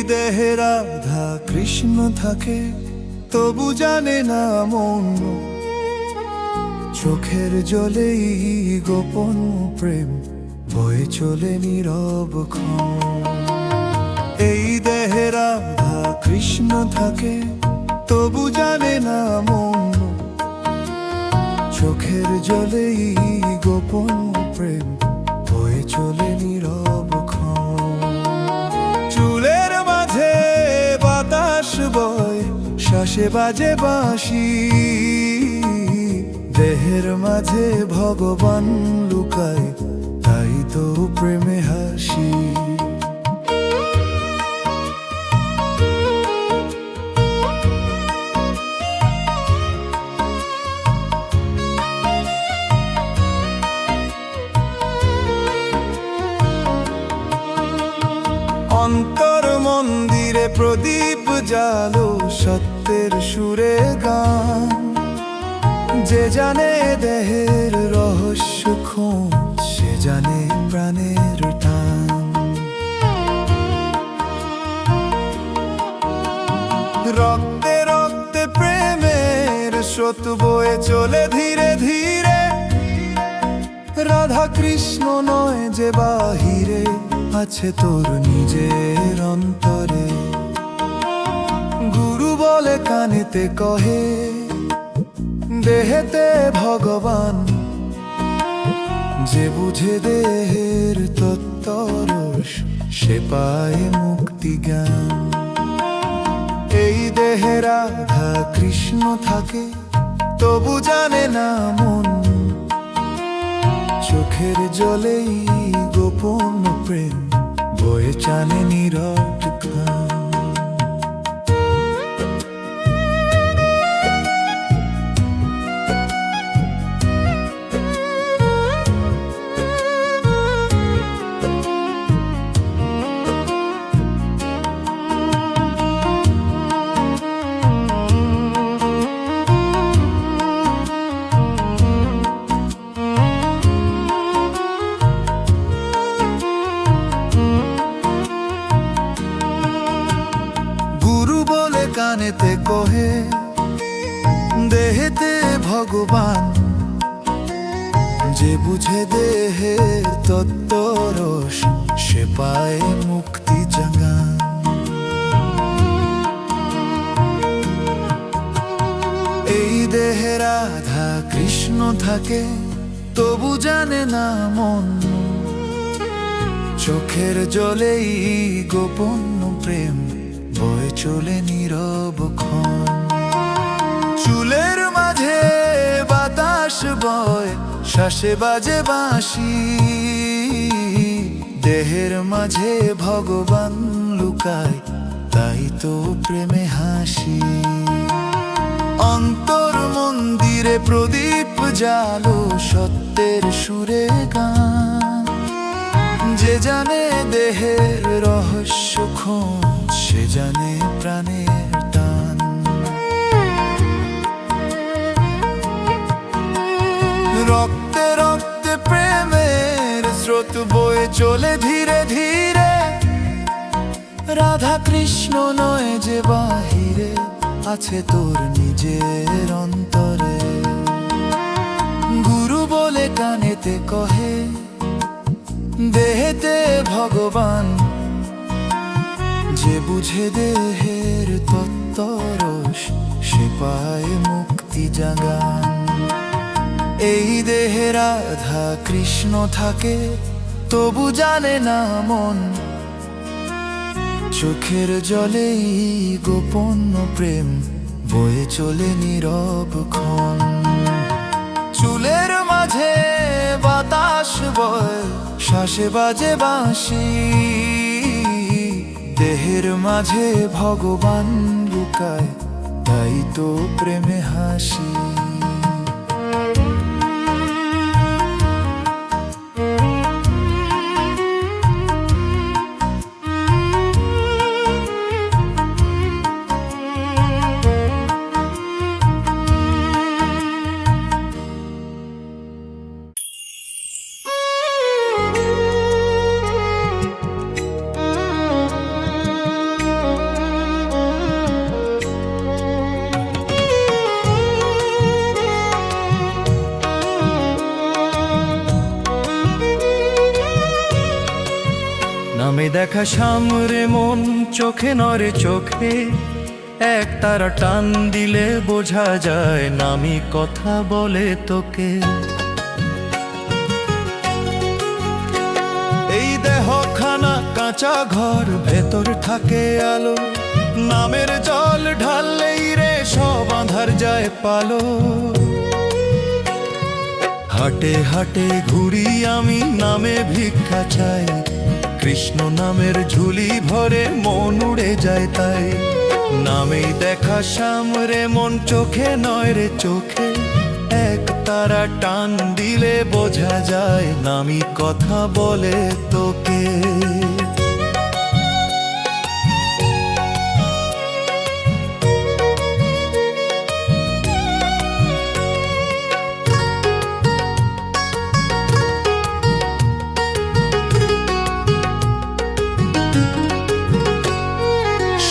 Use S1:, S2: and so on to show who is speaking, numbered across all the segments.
S1: দেহে রাধা কৃষ্ণ থাকে, তবু জানে না মন। চোখের জলেই গোপন প্রেম বয়ে চলে নীরব ক্ষণ। এই দেহে রাধা কৃষ্ণ থাকে, তবু জানে না মন। চোখের জলেই গোপন প্রেম বয়ে চলে নীরব ক্ষণ। চুলের মাঝে বাতাস বয়, শ্বাসে বাজে বাঁশি। দেহের মাঝে ভগবান লুকায়, তাই তো প্রেমে হাসি। অন্তর মন্দিরে প্রদীপ জালো, সত্যের সুরে গান। যে জানে দেহের রহস্য খোঁজ, সে জানে প্রাণের টান। রক্তে রক্তে প্রেমের স্রোত বয়ে চলে ধীরে ধীরে। রাধা কৃষ্ণ নয় যে বাহিরে, আছে তোর নিজের অন্তরে। গুরু বলে কানেতে কহে, দেহেতে ভগবান। যে বুঝে দেহের তত্ত্বরস, সে পায় মুক্তি জ্ঞান। এই দেহে রাধা কৃষ্ণ থাকে, তবু জানে না মন। চোখের জলেই গোপন প্রেম বয়ে চানে নীরব ক্ষণ। কানেতে কহে, দেহেতে ভগবান। যে বুঝে দেহের তত্ত্বরস, সে পায় মুক্তি জাগান। এই দেহে রাধা কৃষ্ণ থাকে, তবু জানে না মন। চোখের জলেই গোপন প্রেম বয়ে চলে নীরব ক্ষণ। চুলের মাঝে বাতাস বয়, শ্বাসে বাজে বাঁশি। দেহের মাঝে ভগবান লুকায়, তাই তো প্রেমে হাসি। অন্তর মন্দিরে প্রদীপ জালো, সত্যের সুরে গান। যে জানে দেহের রহস্য খোঁজ, সে জানে প্রাণের টান। রক্তে রক্তে প্রেমের স্রোত বয়ে চলে ধীরে ধীরে। রাধা কৃষ্ণ নয় যে বাহিরে, আছে তোর নিজের অন্তরে। গুরু বলে কানেতে কহে, দেহেতে ভগবান। যে বুঝে দেহের তত্ত্বরস, সে পায় মুক্তি জাগান। এই দেহে রাধা কৃষ্ণ থাকে, তবু জানে না মন। চোখের জলেই গোপন প্রেম বয়ে চলে নীরব ক্ষণ। চুলের মাঝে বাতাস বয়, শ্বাসে বাজে বাঁশি। দেহের মাঝে ভগবান লুকায়, তাই তো প্রেমে হাসি। দেখা সামরে মন চোখে নরে চোখে, এক তারা টান দিলে বোঝা যায় নামি কথা বলে তোকে। এই দেহখানা কাঁচা ঘর, ভেতর থাকে আলো, নামের জল ঢাললেই রে সব আঁধার যায় পালো। হাটে হাটে ঘুরি আমি নামে ভিক্ষা চাই, কৃষ্ণ নামের ঝুলি ভরে মন উড়ে যায় তাই। নামেই দেখা সামরে মন চোখে নয় রে চোখে, এক তারা টান দিলে বোঝা যায় নামি কথা বলে তোকে।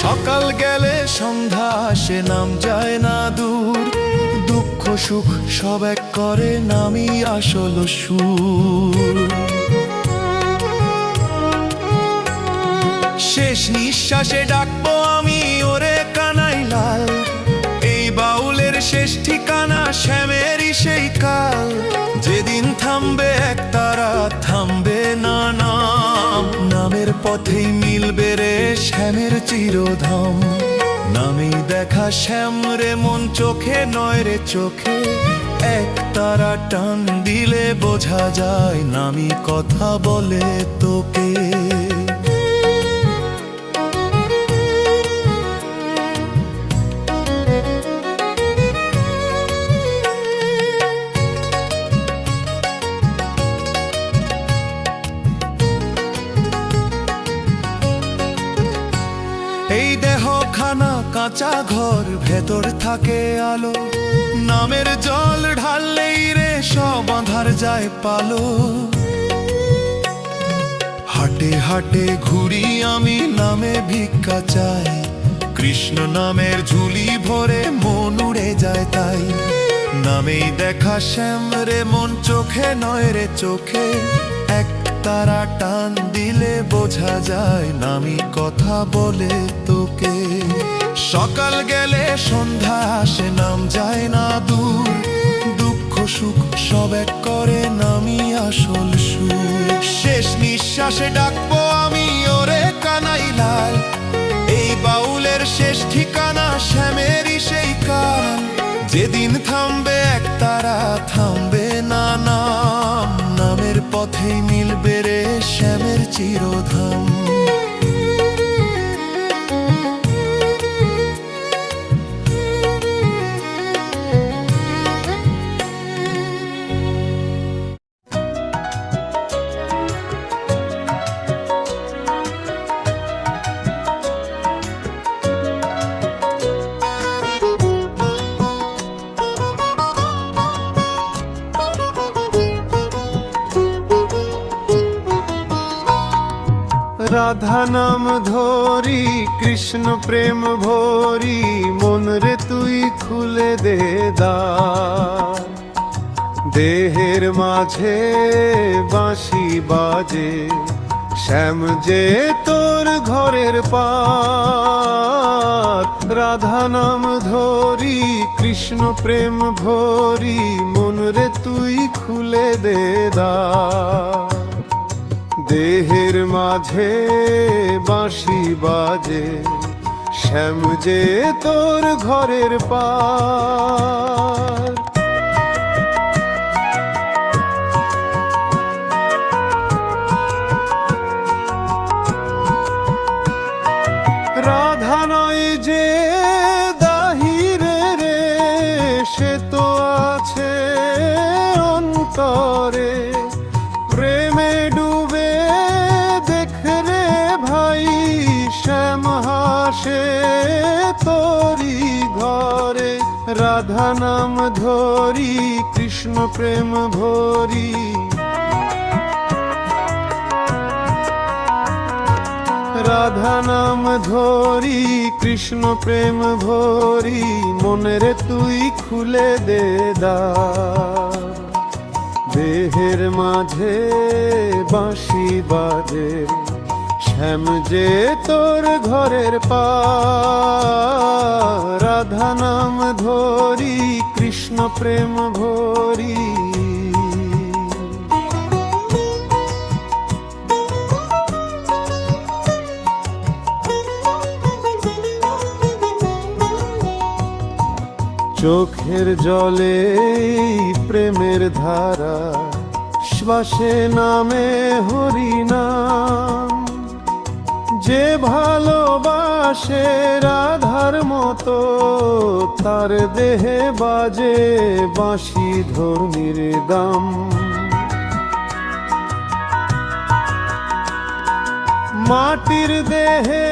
S1: সকাল গেলে সন্ধ্যা আসে নাম যায় না দূর, দুঃখ সুখ সব এক করে নামি আসল সুর। শেষ নিঃশ্বাসে ডাকবো আমি ওরে কানাই লাল, এই বাউলের শেষ ঠিকানা শ্যামেরই সেই কাল। যেদিন থামবে এক তারা থামবে না নাম, নামের পথেই মিলবে রে শ্যামের চিরধাম। নামেই দেখা শ্যাম রে মন চোখে নয় রে চোখে, এক তারা টান দিলে বোঝা যায় নামি কথা বলে তোকে। এই দেহখানা কাঁচা ঘর, ভেতর থাকে আলো, নামের জল ঢাললেই রে সব আঁধার যায় পালো। হাটে হাটে ঘুরি আমি নামে ভিক্ষা চাই, কৃষ্ণ নামের ঝুলি ভরে মন উড়ে যায় তাই। নামেই দেখা শ্যাম রে মন চোখে নয় রে চোখে, এক তারা টান দিলে বোঝা যায় নামি কথা বলে তোকে। সকাল গেলে সন্ধ্যা আসে নাম যায় না দূর, দুঃখ সুখ সব এক করে নামি আসল সুর। শেষ নিঃশ্বাসে ডাকবো আমি ওরে কানাই লাল, এই বাউলের শেষ ঠিকানা শ্যামেরই সেই কাল। যেদিন থামবে এক তারা থামবে না নাম, নামের পথেই মিলবে রে শ্যামের চিরধাম।
S2: রাধা নাম ধরি কৃষ্ণ প্রেম ভরি, মন রে তুই খুলে দে দ্বার। দেহের মাঝে বাঁশি বাজে, শ্যাম যে তোর ঘরের পার। রাধা নাম ধরি কৃষ্ণ প্রেম ভরি, মন রে তুই খুলে দে দ্বার। দেহের মাঝে বাঁশি বাজে, শ্যাম যে তোর ঘরের পার। রাধা নয় যে দাহিরে রে, সে তো আছে অন্তরে। প্রেমে ডুবে দেখরে ভাই, শ্যাম হাসে তোরি ঘরে। রাধা নাম ধরি কৃষ্ণ প্রেম ভরি, রাধা নাম ধরি কৃষ্ণ প্রেম ভরি, মনের তুই খুলে দে দ্বার। দেহের মাঝে বাঁশি বাজে, শ্যাম যে তোর ঘরের পার, রাধা নাম ধরি কৃষ্ণ প্রেম ভরি। চোখের জলে প্রেমের ধারা, শ্বাসে নামে হরি নাম। যে ভালোবাসে রাধার মতো, তার দেহে বাজে বাঁশি ধর্মীর দাম। মাটির দেহে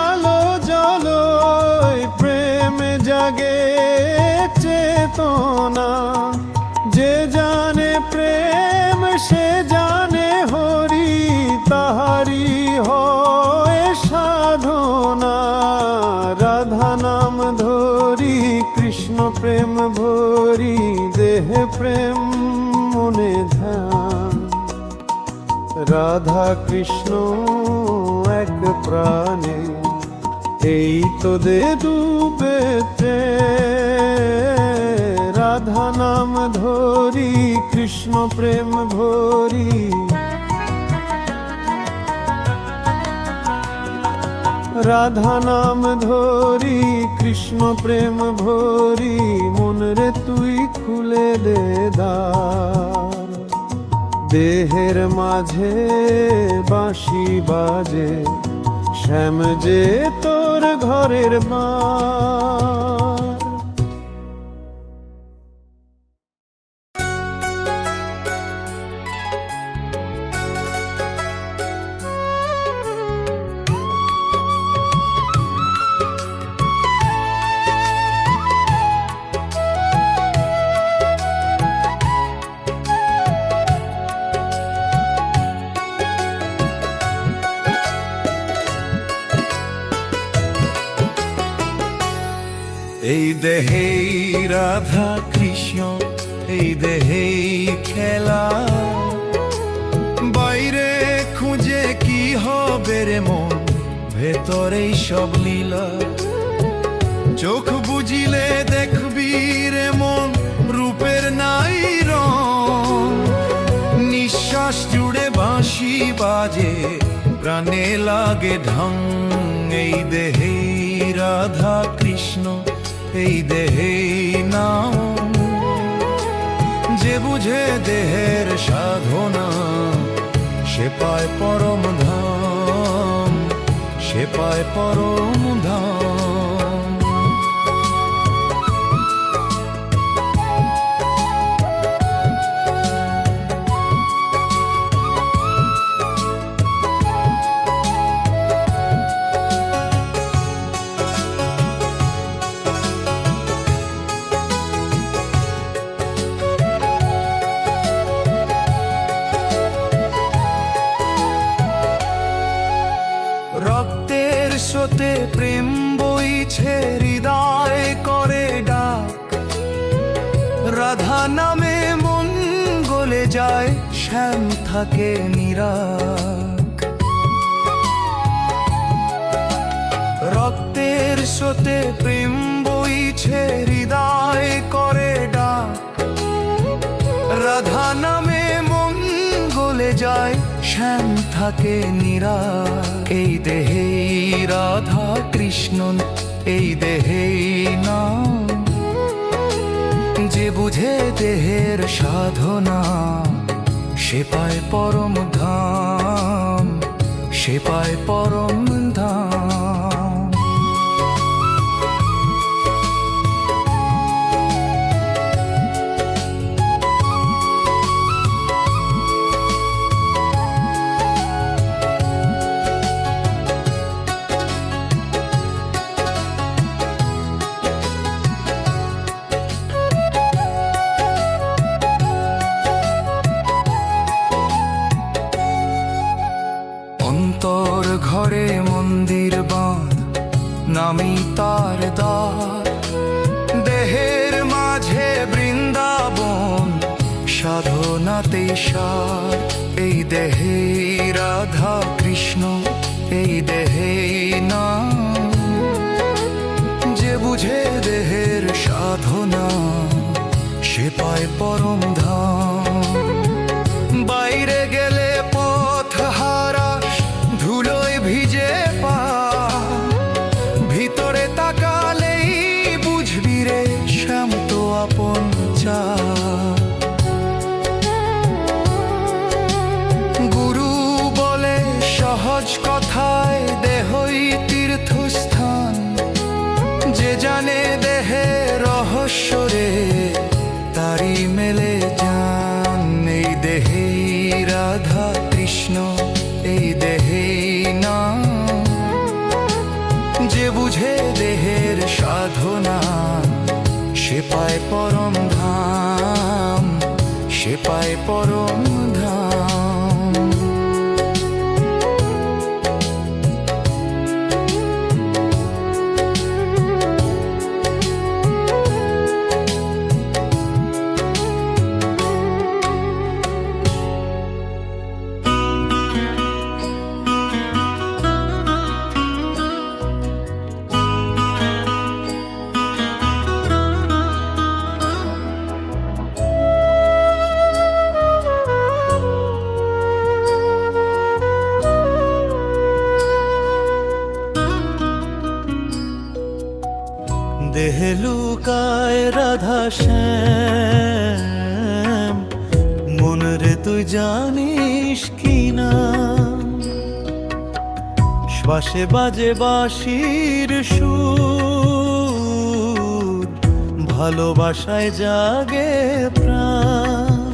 S2: আলো জ্বলয়, প্রেম জাগে চেতনা। যে জানে প্রেম সে জানে হরি, তাহারি হয় সাধনা। রাধা নাম ধরি কৃষ্ণ প্রেম ভরি, দেহে প্রেম মনে ধ্যান। রাধা কৃষ্ণ এক প্রাণে, এই তোদের ডুবেতে। রাধা নাম ধরি কৃষ্ণ প্রেম ভরি। রাধা নাম ধরি কৃষ্ণ প্রেম ভরি, মন রে তুই খুলে দে দ্বার। দেহের মাঝে বাঁশি বাজে, শ্যাম যে তোর ঘরের বার।
S1: এই দেহেই রাধা কৃষ্ণ, এই দেহেই খেলা। বাইরে খুঁজে কি হবে রে মন, ভেতরেই সব লীলা। চোখ বুঝিলে দেখবি রে মন, রূপের নাই রং। নিঃশ্বাস জুড়ে বাঁশি বাজে, প্রাণে লাগে ঢং। এই দেহেই রাধা কৃষ্ণ, এই দেহেই নাম। যে বুঝে দেহের সাধনা, সে পায় পরম ধাম, সে পায় পরম ধাম। রক্তের স্রোতে প্রেম বইছে, হৃদয় করে ডাক। রাধা নামে মন গলে যায়, শ্যাম থাকে নিরাক। রক্তের স্রোতে প্রেম বইছে, হৃদয় করে ডাক। রাধা নামে মন গলে যায়, শ্যাম থাকে নিরাক। এই দেহেই রাধা কৃষ্ণ, এই দেহেই নাম। যে বুঝে দেহের সাধনা, সে পায় পরম ধাম, সে পায় পরম ধাম। অন্তর ঘরে মন্দির বাঁধ, নামি তার দ্বার। দেহের মাঝে বৃন্দাবন,
S3: সাধনাতে সার, এই দেহে রাধা কৃষ্ণ, এই দেহে না। যে বুঝে দেহের সাধনা, সে পায় পরম ধাম। বাইরে গেলে পথ হারাস, ধুলোয় ভিজে পা, ভিতরে তাকালেই বুঝবি রে শ্যাম তো আপন চা। গুরু বলে সহজ কথায়, দেহই তীর্থস্থান। যে জানে দেহে রহস্য রে, তারি মেলে যান। এই দেহে রাধা কৃষ্ণ, এই দেহে না। যে বুঝে দেহের সাধনা, সে পায় পরম ধাম, সে পায় পরম ধাম।
S4: দেহে লুকায় রাধা শ্যাম, মন রে তুই জানিস কি না। শ্বাসে বাজে বাঁশির সুর, ভালোবাসায় জাগে প্রাণ।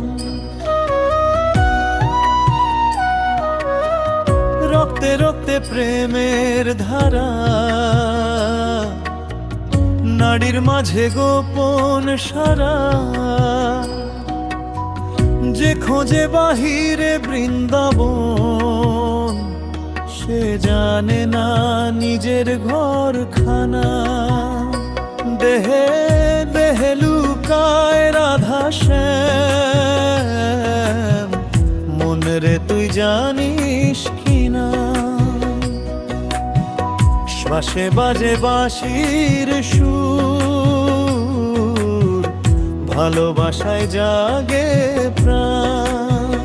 S4: রক্তে রক্তে প্রেমের ধারা, নাড়ির মাঝে গোপন সারা। যে খোঁজে বাহিরে বৃন্দাবন, সে জানে না নিজের ঘরখানা। দেহে দেহে লুকায় রাধা শ্যাম, মন রে তুই জানিস কিনা। শ্বাসে বাজে বাঁশির সুর, ভালোবাসায় জাগে প্রাণ।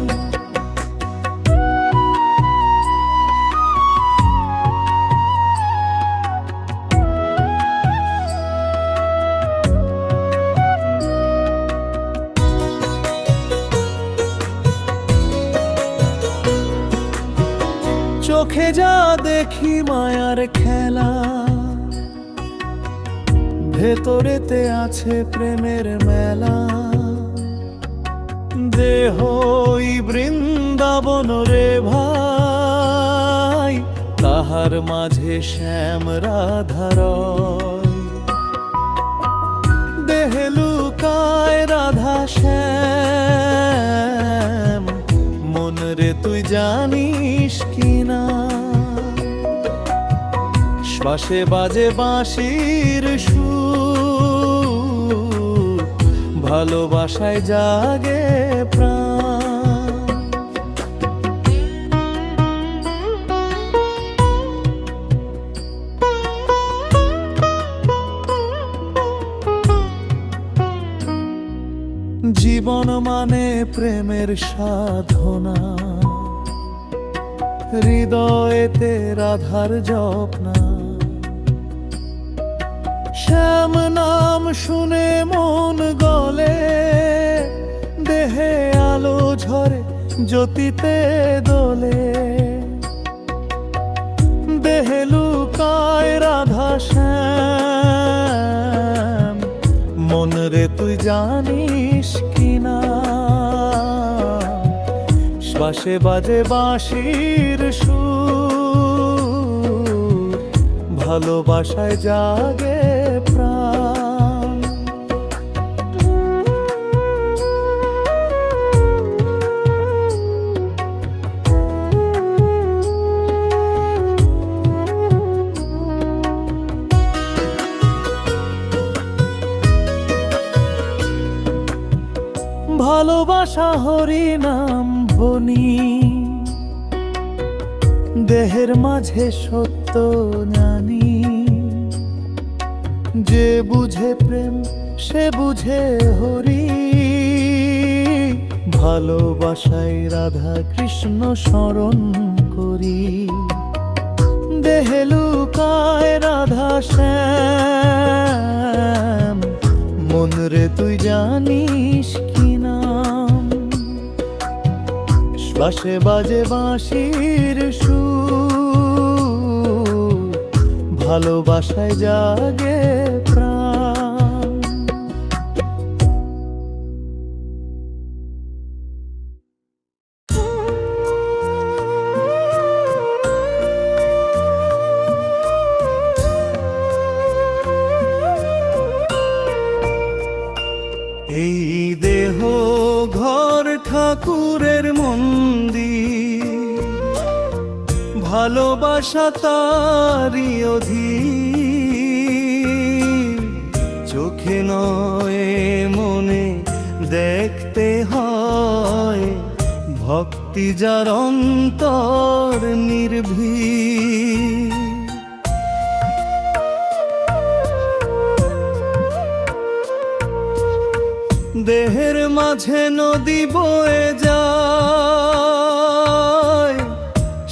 S4: চোখে যা দেখি মায়ার খেলা, ভেতরেতে আছে প্রেমের মেলা। দেহই বৃন্দাবন রে ভাই, তাহার মাঝে শ্যাম রাধারয়। দেহে লুকায় রাধা শ্যাম, মন রে তুই জানিস কিনা। শ্বাসে বাজে বাঁশির সুর, ভালোবাসায় জাগে প্রাণ। জীবন মানে প্রেমের সাধনা, হৃদয়েতে রাধার জপনা। শ্যাম নাম শুনে মন গলে, দেহে আলো ঝরে জ্যোতিতে দোলে। দেহে লুকায় রাধা শ্যাম, মন রে তুই জানিস কিনা। শ্বাসে বাজে বাঁশির সুর, ভালোবাসায় জাগে প্রাণ। ভালো ভালোবাসা হরি নাম বনি, দেহের মাঝে সত্য জানি। যে বুঝে প্রেম সে বুঝে হরি, ভালোবাসায় রাধা কৃষ্ণ স্মরণ করি। দেহে লুকায় রাধা শ্যাম, মন রে তুই জানিস কি নাম। শ্বাসে বাজে বাঁশির সুর, ভালোবাসায় জাগে প্রাণ। এই দেহ ঘর ঠাকুরের মন্দির, ভালোবাসা তারি অধীর। চোখে নয় মনে দেখতে হয়, ভক্তি যার অন্তর নির্ভীক। দেহের মাঝে নদী বয়ে যায়,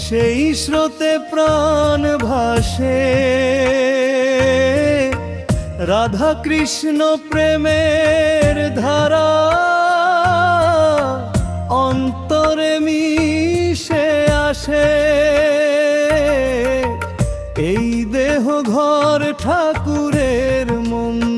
S4: সেই স্রোতে প্রাণ ভাসে। রাধা কৃষ্ণ প্রেমের ধারা অন্তরে মিশে আসে। এই দেহ ঘর ঠাকুরের মন্দির।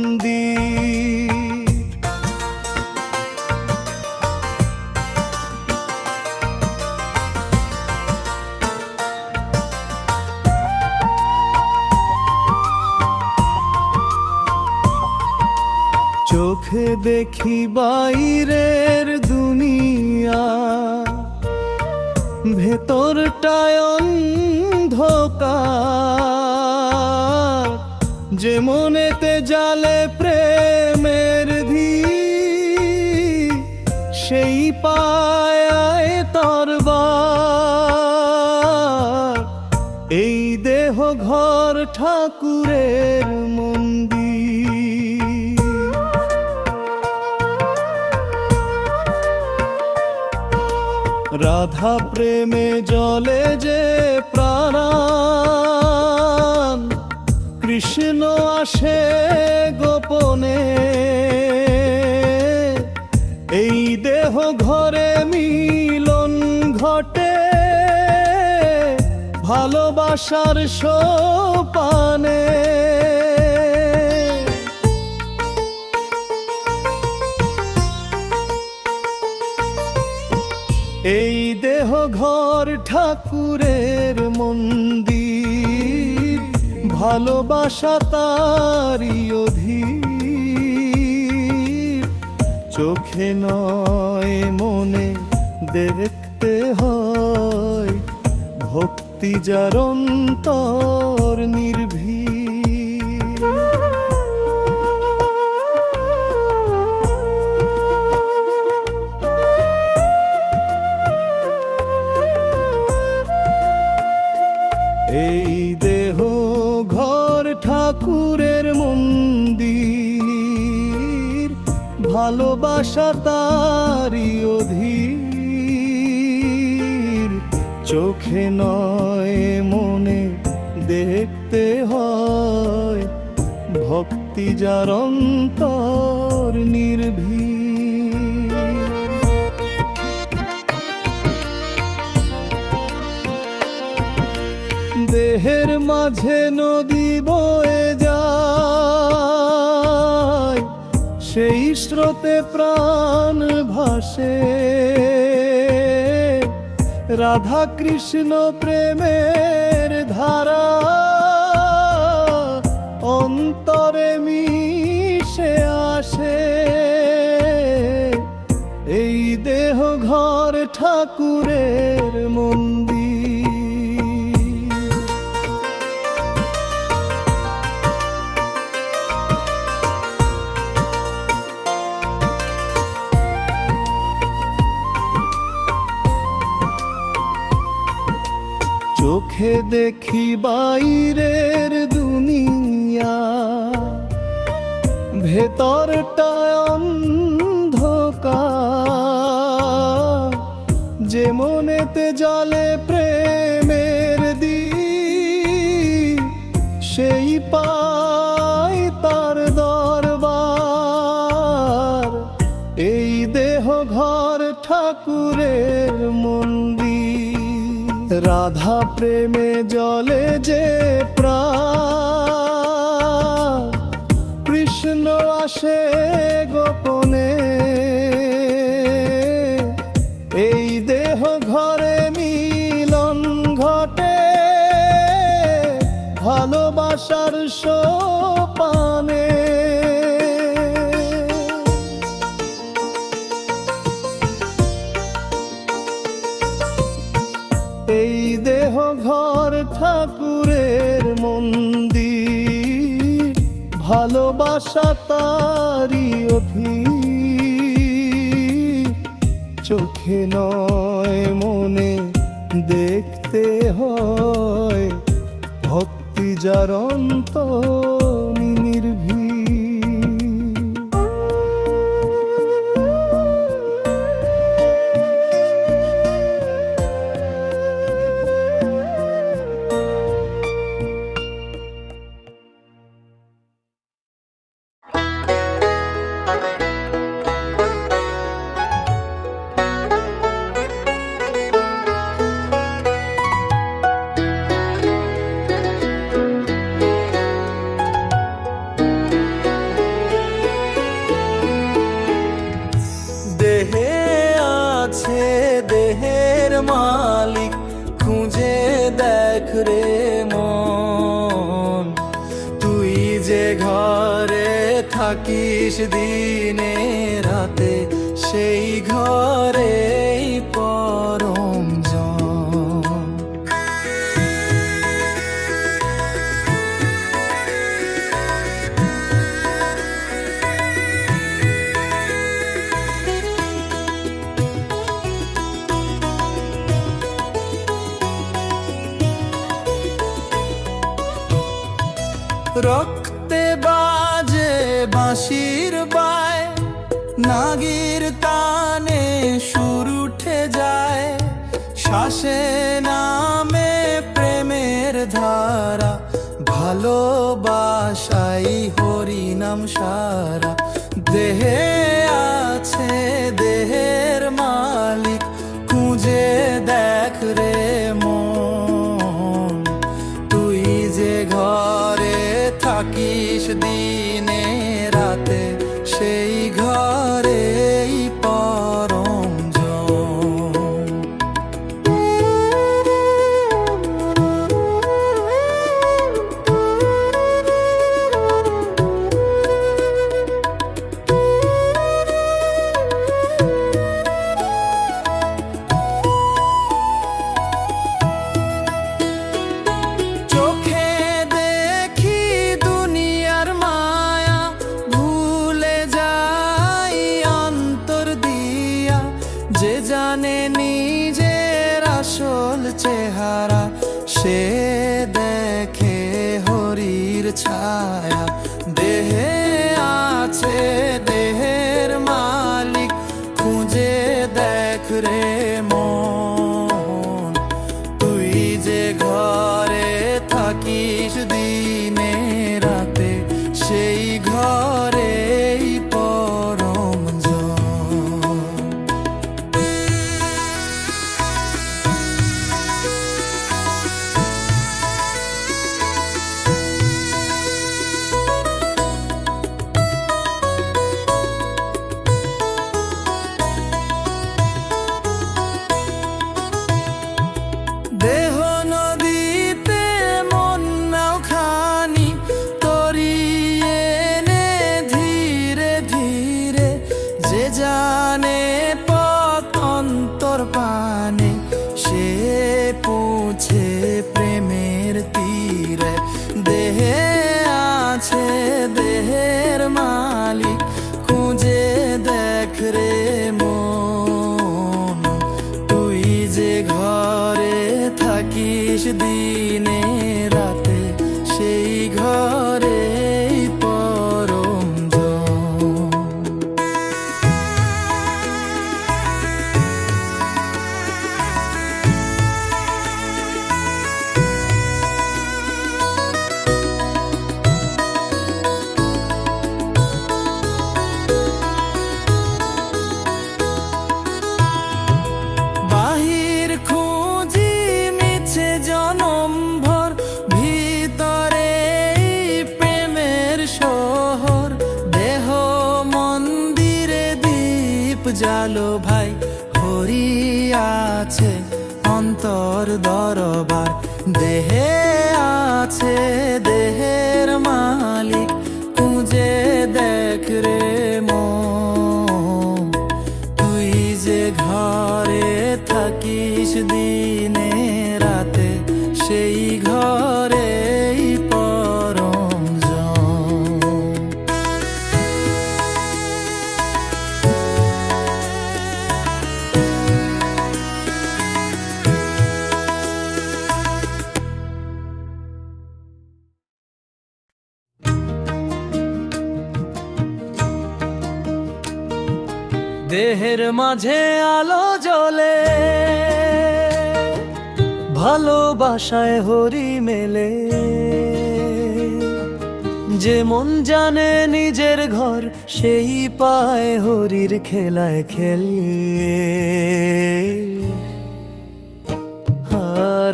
S4: চোখে দেখি বাইরের দুনিয়া, ভেতরটায় অন্ধকার। যে মনেতে জালে প্রেমের ধী, সেই পায় তরবার। এই দেহ ঘর ঠাকুরের মন্দির। রাধা প্রেমে জলে যে প্রাণ, কৃষ্ণ আসে গোপনে। এই দেহ ঘরে মিলন ঘটে, ভালোবাসার সোপানে। এই দেহ ঘর ঠাকুরের মন্দির, ভালোবাসা তারি অধীর। চোখে নয় মনে দেখতে হয়, ভক্তি যার অন্তর নির্ভীক। এই দেহ ঘর ঠাকুরের মন্দির, ভালোবাসা তারি অধীর। চোখে নয় মনে দেখতে হয়, ভক্তি যার অন্তর নির্ভীক। দেহের মাঝে নদী বয়ে যায়, সেই স্রোতে প্রাণ ভাসে। রাধা কৃষ্ণ প্রেমের ধারা অন্তরে মিশে আসে। এই দেহ ঘর ঠাকুরের মন্দির। চোখে দেখি বাইরের দুনিয়া, ভেতরটা অন্ধকার। যে মনেতে জলে প্রেমের দ্বীপ, সেই পায় তার দরবার। এই দেহ ঘর ঠাকুরের মন্দির, রাধা প্রেমে জলে যে প্রাণ, কৃষ্ণ আসে গোপনে। এই দেহ ঘরে মিলন ঘটে, ভালোবাসার সোপানে। এই দেহ ঘর ঠাকুরের মন্দির, ভালোবাসা তারি অধীর। চোখে নয় মনে দেখতে হয়, ভক্তি যার অন্তর নির্ভীক। দেহে আছে দেহের মালিক, খুঁজে দেখ রে মন। তুই যে ঘরে থাকিস দিনে রাতে, সেই ঘরেই পরম জন। রক্তে বাজে বাঁশির বায়, নাগির তানে সুর উঠে যায়। শ্বাসে নামে প্রেমের ধারা, ভালোবাসাই হরি নাম সারা। দেহে আছে দেহের মালিক, খুঁজে দেখ রে মন। তুই যে ঘরে থাকিস দিনে রাতে, সেই ঘরেই পরম জন। চোখে দেখি দুনিয়ার মায়া, ভুলে যাই অন্তর দিয়া। যে জানে নিজের আসল চেহারা, সে দেখে হরির ছায়া। দেহে আছে দেহের মালিক, খুঁজে দেখ রে মন। তুই যে ঘরে থাকিস দিনে রাতে, সেই ঘরেই পরম জন। দেহ নদীতে মন নাও খানি, তরিয়ে নে ধীরে ধীরে। যে জানে পথ অন্তর পানে, সে পৌঁছে প্রেমের তীরে। দেহে আছে দেহের মালিক, খুঁজে দেখ রে মন। তুই যে ঘরে থাকিস দিন জালো ভাই, হরি আছে অন্তর দরবার। দেহে আছে দেহের মালিক, খুঁজে দেখ রে মন। তুই যে ঘরে থাকিস দিনে রাতে, সেই ঘরেই পরম জন। দেহের মাঝে আলো জ্বলে, ভালোবাসায় হরি মেলে। যে মন জানে নিজের ঘর, সেই পায় হরির খেলায় খেলে।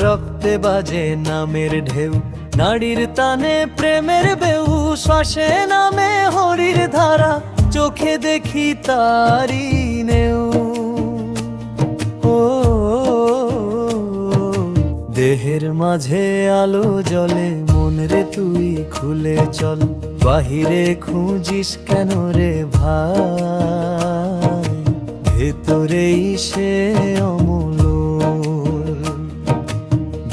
S4: রক্তে বাজে নামের ঢেউ, নাড়ির টানে প্রেমের বেউ। শ্বাসে নামে হরির ধারা, চোখে দেখি তারি নেউ। ও দেহের মাঝে আলো জ্বলে, মন রে তুই খুলে চল। বাহিরে খুঁজিস কেন রে ভাই, ভেতরেই সে অমূল্য।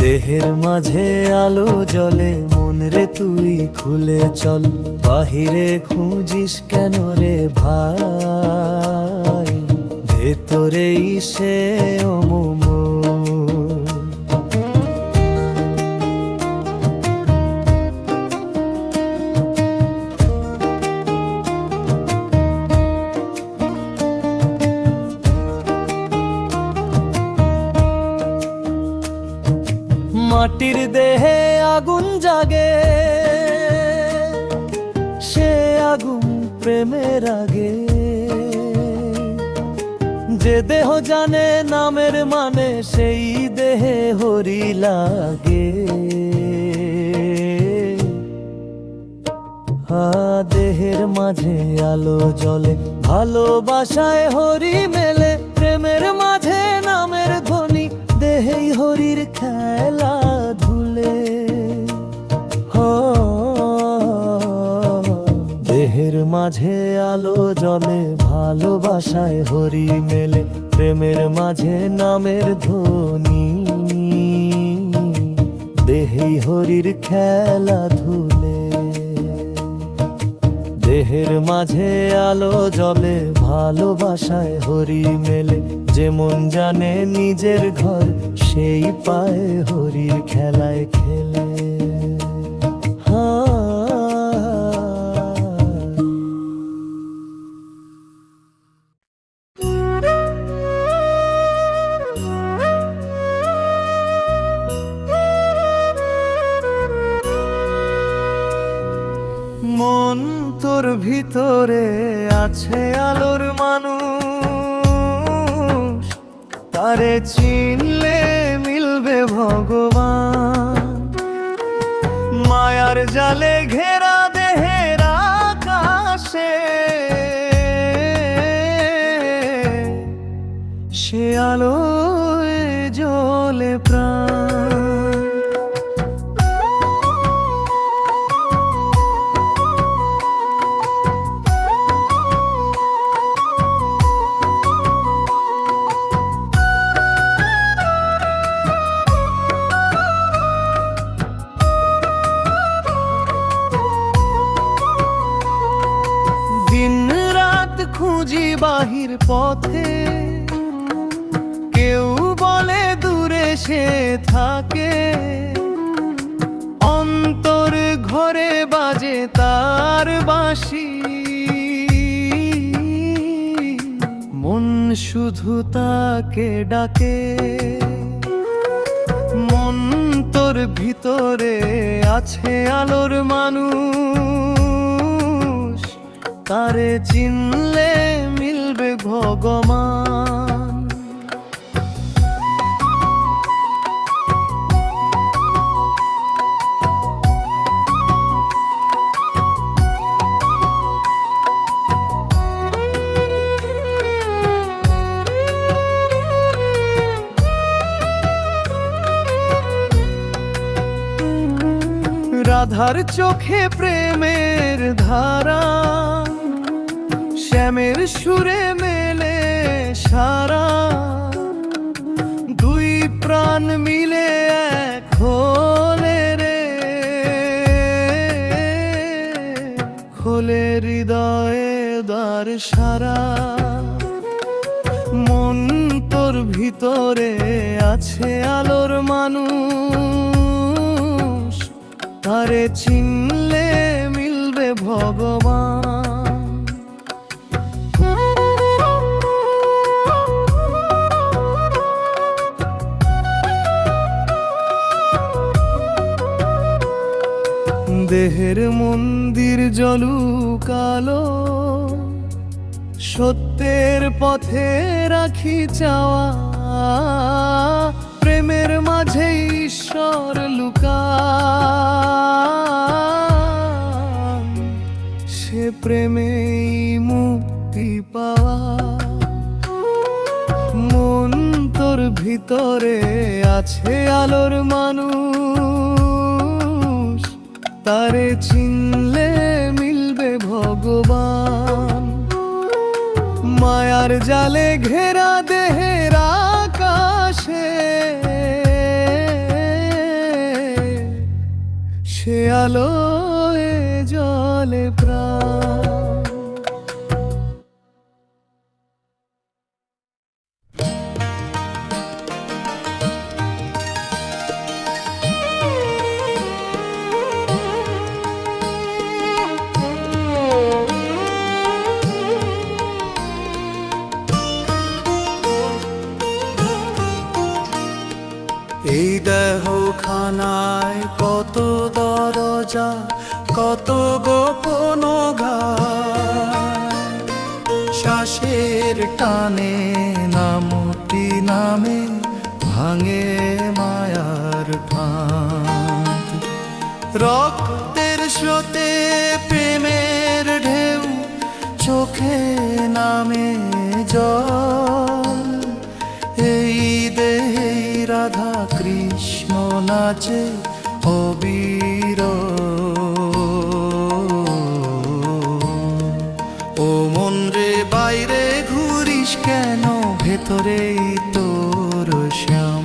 S4: দেহের মাঝে আলো জ্বলে, মন রে তুই খুলে চল। বাহিরে খুঁজিস কেন রে ভাই, ভেতরেই সে অমূল্য। মাটির দেহে আগুন জাগে, সে আগুন প্রেমের আগে। যে দেহ জানে নামের মানে, সেই দেহে হরি লাগে। দেহের মাঝে আলো জ্বলে, ভালোবাসায় হরি মেলে। প্রেমের মাঝে নামের ধ্বনি, দেহেই হরির খেলা ধুলে। দেহের মাঝে আলো জ্বলে, ভালোবাসায় হরি মেলে। প্রেমের মাঝে নামের ধ্বনি, দেহেই হরির খেলা ধুলে। দেহের মাঝে আলো জ্বলে, ভালোবাসায় হরি মেলে। যে মন জানে নিজের ঘর, সেই পায় হরির খেলায় খেলে। মন তোর ভিতরে আছে আলোর মানুষ, তারে চিনলে মিলবে ভগবান। মায়ার জালে ঘেরা দেহের আকাশে, সে আলোয় জ্বলে প্রাণ। খুঁজি বাহির পথে, কেউ বলে দূরে সে থাকে। অন্তর ঘরে বাজে তার বাঁশি, মন শুধু তাকে ডাকে। মন তোর ভিতরে আছে আলোর মানুষ, তারে চিনলে মিলবে ভগবান।
S2: রাধার চোখে প্রেমের ধারা, শ্যামের সুরে মেলে সারা, দুই প্রাণ মিলে এক হলে রে, খোলে হৃদয়ে দ্বার সারা। মন তোর ভিতরে আছে আলোর মানুষ, তারে চিনলে মিলবে ভগবান। দেহের মন্দির জলুকালো, সত্যের পথে রাখি চাওয়া, প্রেমের মাঝে ঈশ্বর লুকান, সে প্রেমেই মুক্তি পাওয়া। মন তোর ভিতরে আছে আলোর মানুষ, তারে চিনলে মিলবে ভগবান। মায়ার জালে ঘেরা দেহের আকাশে, সে আলোয় জলে প্রাণ।
S3: এই দেহ খানায় কত দরজা, কত গোপন ঘাট, শ্বাসের টানে নামটি নামে ভাঙে মায়ার ফাঁদ। রক্তের স্রোতে প্রেমের ঢেউ, চোখে নামে জল, এই দেহে রাধা কৃষ্ণ নাচে অবিরল। ও মন রে বাইরে ঘুরিস কেন, ভেতরেই তোর শ্যাম।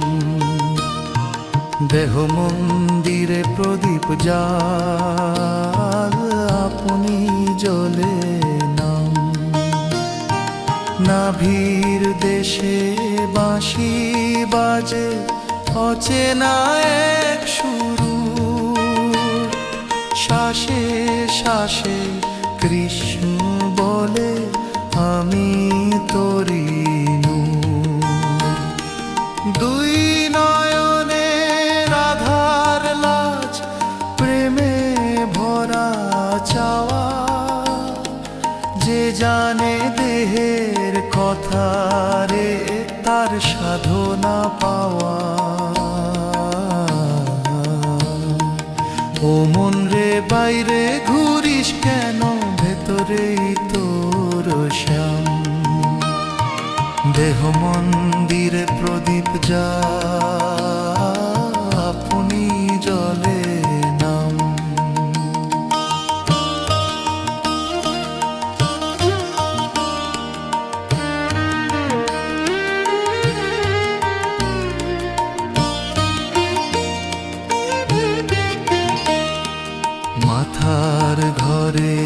S3: দেহ মন্দিরে প্রদীপ জাল, আপনি জ্বলে নাম। নাভির দেশে বাঁশি বাজে অচেনা এক শুরু, শ্বাসে শ্বাসে কৃষ্ণ বলে আমি তোরি নূর। দুই নয়নে রাধার লাজ, প্রেমে ভরা চাওয়া, যে জানে দেহের কথা রে তার সাধনা পাওয়া। ও মন রে বাইরে ঘুরিস কেন, ভেতরেই তোর শ্যাম। দেহ মন্দিরে প্রদীপ যা, আপনি জ্বলে নাম। মাথার ঘরে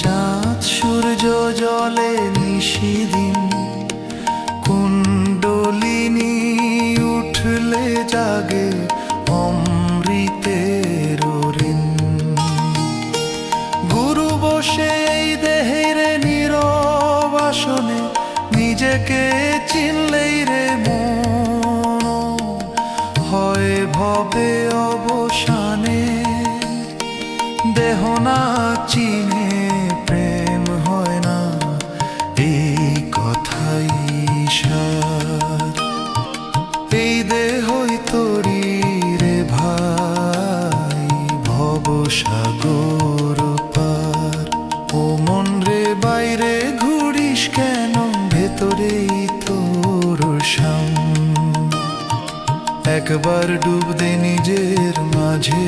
S3: চাঁদ সূর্য জলে নিশিদিন, কুণ্ডলিনী উঠলে জাগে অমৃতের ঋণ। গুরু বসে এই দেহের নীরব আসনে, নিজেকে চিনলেই রে মন হয় ভবে অবসানে। দেহ না চিনে প্রেম হয় না, এই কথাই সার। এই দেহই তোরি রে ভাই, ভবসাগর পার। ও মন রে বাইরে ঘুরিস কেন, ভেতরেই তোর শ্যাম। একবার ডুব দে নিজের মাঝে,